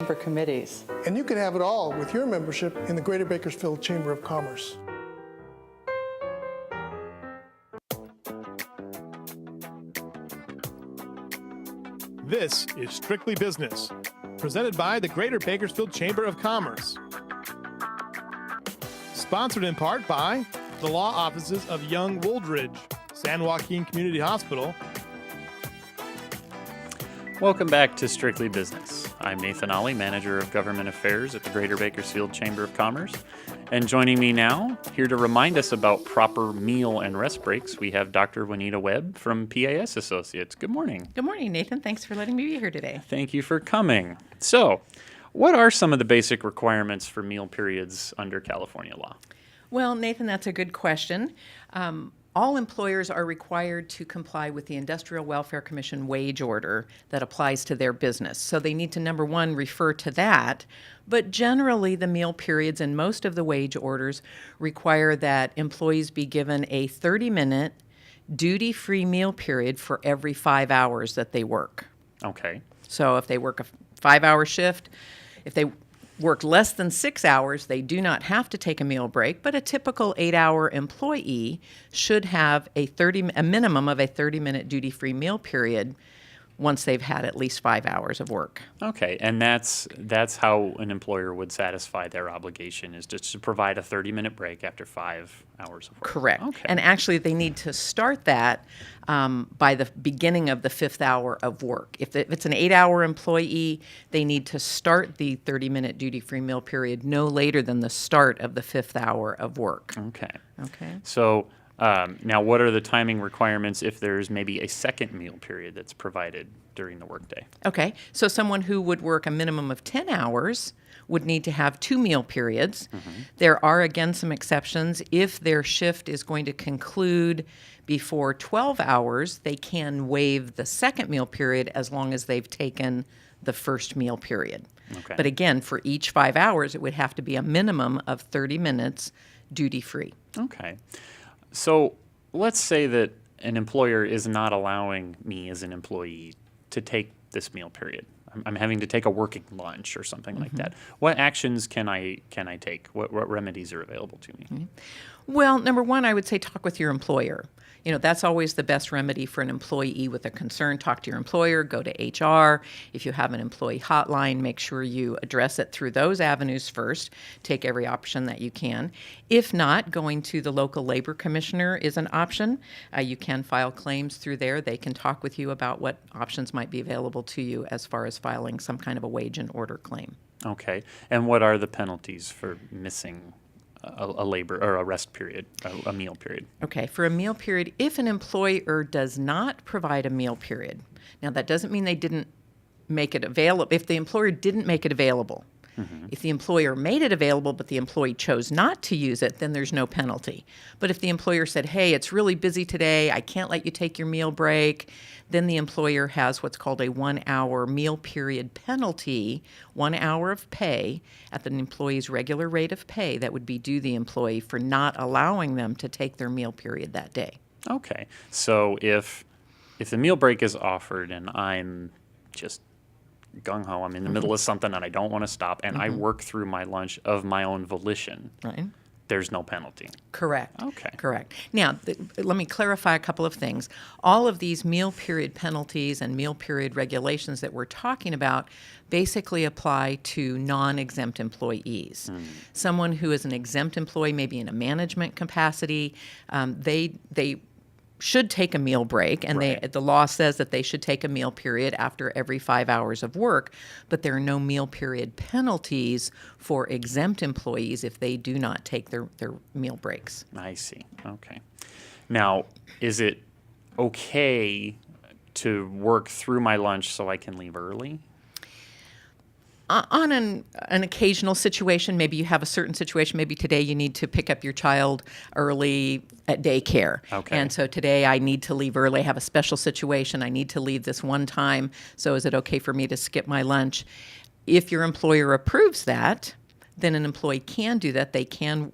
for committees. And you can have it all with your membership in the Greater Bakersfield Chamber of Commerce. This is Strictly Business, presented by the Greater Bakersfield Chamber of Commerce. Sponsored in part by the law offices of Young Wooldridge, San Joaquin Community Hospital. Welcome back to Strictly Business. I'm Nathan Ollie, Manager of Government Affairs at the Greater Bakersfield Chamber of Commerce. And joining me now, here to remind us about proper meal and rest breaks, we have Dr. Juanita Webb from PAS Associates. Good morning. Good morning, Nathan. Thanks for letting me be here today. Thank you for coming. So, what are some of the basic requirements for meal periods under California law? Well, Nathan, that's a good question. All employers are required to comply with the Industrial Welfare Commission wage order that applies to their business. So they need to, number one, refer to that. But generally, the meal periods in most of the wage orders require that employees be given a 30-minute duty-free meal period for every 5 hours that they work. Okay. So if they work a 5-hour shift, if they work less than 6 hours, they do not have to take a meal break, but a typical 8-hour employee should have a minimum of a 30-minute duty-free meal period once they've had at least 5 hours of work. Okay, and that's how an employer would satisfy their obligation, is just to provide a 30-minute break after 5 hours of work. Correct. Okay. And actually, they need to start that by the beginning of the 5th hour of work. If it's an 8-hour employee, they need to start the 30-minute duty-free meal period no later than the start of the 5th hour of work. Okay. Okay. So now what are the timing requirements if there's maybe a second meal period that's provided during the workday? Okay. So someone who would work a minimum of 10 hours would need to have 2 meal periods. Mm-hmm. There are, again, some exceptions. If their shift is going to conclude before 12 hours, they can waive the second meal period as long as they've taken the first meal period. Okay. But again, for each 5 hours, it would have to be a minimum of 30 minutes duty-free. Okay. So let's say that an employer is not allowing me as an employee to take this meal period. I'm having to take a working lunch or something like that. What actions can I take? What remedies are available to me? Mm-hmm. Well, number one, I would say talk with your employer. You know, that's always the best remedy for an employee with a concern. Talk to your employer, go to HR. If you have an employee hotline, make sure you address it through those avenues first. Take every option that you can. If not, going to the local labor commissioner is an option. You can file claims through there. They can talk with you about what options might be available to you as far as filing some kind of a wage and order claim. Okay. And what are the penalties for missing a labor or a rest period, a meal period? Okay, for a meal period, if an employer does not provide a meal period, now that doesn't mean they didn't make it available. If the employer didn't make it available, if the employer made it available but the employee chose not to use it, then there's no penalty. But if the employer said, hey, it's really busy today, I can't let you take your meal break, then the employer has what's called a 1-hour meal period penalty, 1 hour of pay at the employee's regular rate of pay that would be due the employee for not allowing them to take their meal period that day. Okay. So if the meal break is offered and I'm just gung-ho, I'm in the middle of something and I don't want to stop, and I work through my lunch of my own volition, Right. there's no penalty. Correct. Okay. Correct. Now, let me clarify a couple of things. All of these meal period penalties and meal period regulations that we're talking about basically apply to non-exempt employees. Someone who is an exempt employee, maybe in a management capacity, they should take a meal break, and Right. the law says that they should take a meal period after every 5 hours of work, but there are no meal period penalties for exempt employees if they do not take their meal breaks. I see. Okay. Now, is it okay to work through my lunch so I can leave early? On an occasional situation, maybe you have a certain situation, maybe today you need to pick up your child early at daycare. Okay. And so today I need to leave early. I have a special situation. I need to leave this one time. So is it okay for me to skip my lunch? If your employer approves that, then an employee can do that. They can,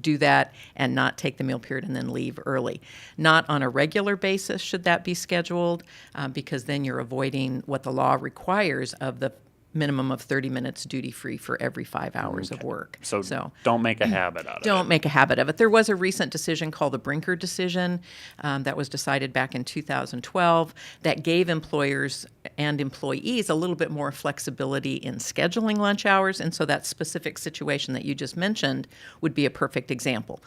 do that and not take the meal period and then leave early. Not on a regular basis should that be scheduled, because then you're avoiding what the law requires of the minimum of 30 minutes duty-free for every 5 hours of work. So don't make a habit out of it. Don't make a habit of it. There was a recent decision called the Brinker decision that was decided back in 2012 that gave employers and employees a little bit more flexibility in scheduling lunch hours. And so that specific situation that you just mentioned would be a perfect example.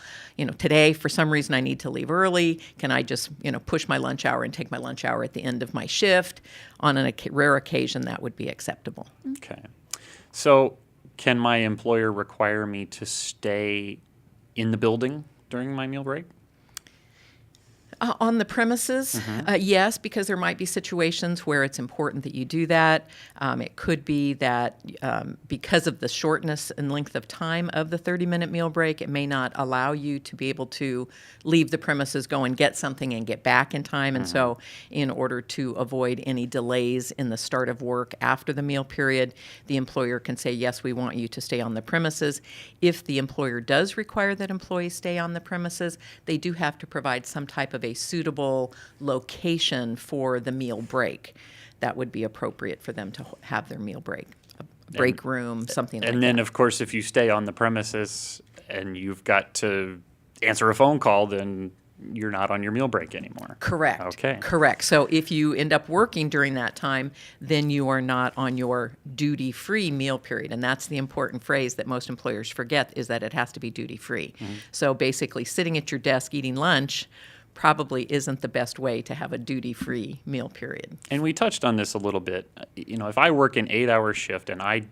Today, for some reason, I need to leave early. Can I just, push my lunch hour and take my lunch hour at the end of my shift? On a rare occasion, that would be acceptable. Okay. So can my employer require me to stay in the building during my meal break? On the premises, yes, because there might be situations where it's important that you do that. It could be that because of the shortness and length of time of the 30-minute meal break, it may not allow you to be able to leave the premises, go and get something, and get back in time. And so in order to avoid any delays in the start of work after the meal period, the employer can say, yes, we want you to stay on the premises. If the employer does require that employees stay on the premises, they do have to provide some type of a suitable location for the meal break that would be appropriate for them to have their meal break, a break room, something like that. And then, of course, if you stay on the premises and you've got to answer a phone call, then you're not on your meal break anymore. Correct. Okay. Correct. So if you end up working during that time, then you are not on your duty-free meal period. And that's the important phrase that most employers forget, is that it has to be duty-free. So basically, sitting at your desk eating lunch probably isn't the best way to have a duty-free meal period. And we touched on this a little bit. If I work an 8-hour shift and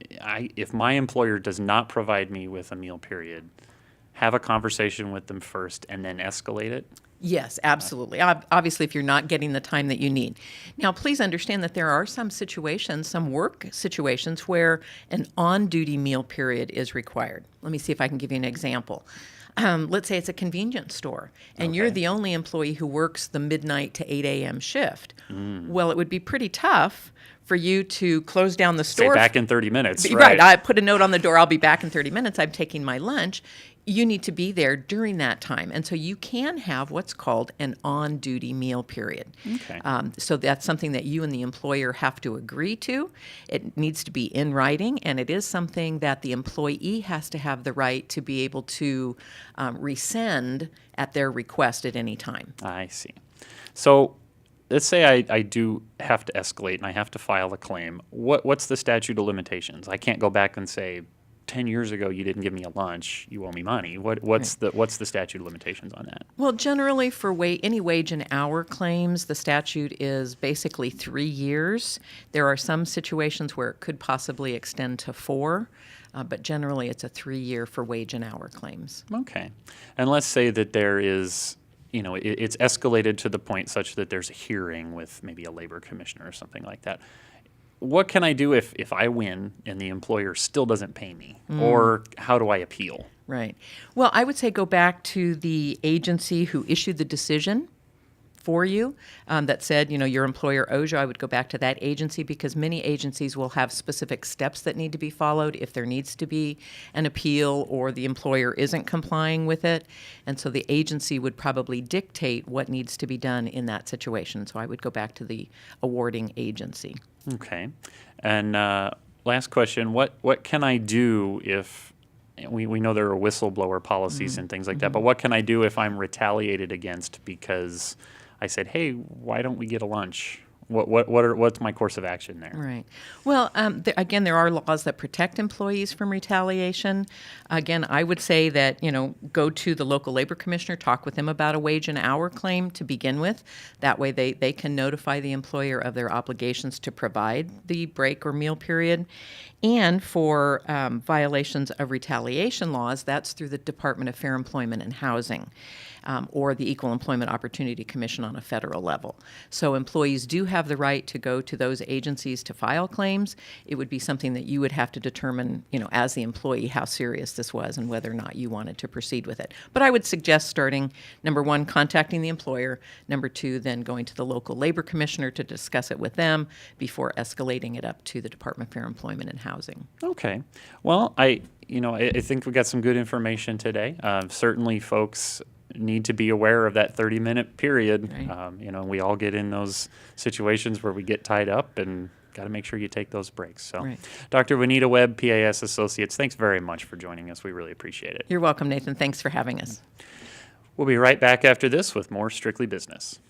if my employer does not provide me with a meal period, have a conversation with them first and then escalate it? Yes, absolutely. Obviously, if you're not getting the time that you need. Now, please understand that there are some situations, some work situations, where an on-duty meal period is required. Let me see if I can give you an example. Let's say it's a convenience store, and you're the only employee who works the midnight to 8 a.m. shift. Well, it would be pretty tough for you to close down the store. Say back in 30 minutes. Right. I put a note on the door, I'll be back in 30 minutes, I'm taking my lunch. You need to be there during that time. And so you can have what's called an on-duty meal period. So that's something that you and the employer have to agree to. It needs to be in writing, and it is something that the employee has to have the right to be able to rescind at their request at any time. I see. So let's say I do have to escalate and I have to file a claim. What's the statute of limitations? I can't go back and say, 10 years ago you didn't give me a lunch, you owe me money. What's the statute of limitations on that? Well, generally for any wage and hour claims, the statute is basically 3 years. There are some situations where it could possibly extend to 4, but generally it's a 3-year for wage and hour claims. Okay. And let's say that there is, it's escalated to the point such that there's a hearing with maybe a labor commissioner or something like that. What can I do if I win and the employer still doesn't pay me? Or how do I appeal? Right. Well, I would say go back to the agency who issued the decision for you that said, your employer owes you. I would go back to that agency, because many agencies will have specific steps that need to be followed if there needs to be an appeal or the employer isn't complying with it. And so the agency would probably dictate what needs to be done in that situation. So I would go back to the awarding agency. Okay. And last question, what can I do if, we know there are whistleblower policies and things like that, but what can I do if I'm retaliated against because I said, hey, why don't we get a lunch? What's my course of action there? Right. Well, again, there are laws that protect employees from retaliation. Again, I would say that, go to the local labor commissioner, talk with them about a wage and hour claim to begin with. That way they can notify the employer of their obligations to provide the break or meal period. And for violations of retaliation laws, that's through the Department of Fair Employment and Housing. Or the Equal Employment Opportunity Commission on a federal level. So employees do have the right to go to those agencies to file claims. It would be something that you would have to determine, as the employee, how serious this was and whether or not you wanted to proceed with it. But I would suggest starting, number 1, contacting the employer, number 2, then going to the local labor commissioner to discuss it with them before escalating it up to the Department of Fair Employment and Housing. Okay. Well, I think we got some good information today. Certainly folks need to be aware of that 30-minute period. Right. We all get in those situations where we get tied up and got to make sure you take those breaks. So, Right. Dr. Juanita Webb, PAS Associates, thanks very much for joining us. We really appreciate it. You're welcome, Nathan. Thanks for having us. We'll be right back after this with more Strictly Business.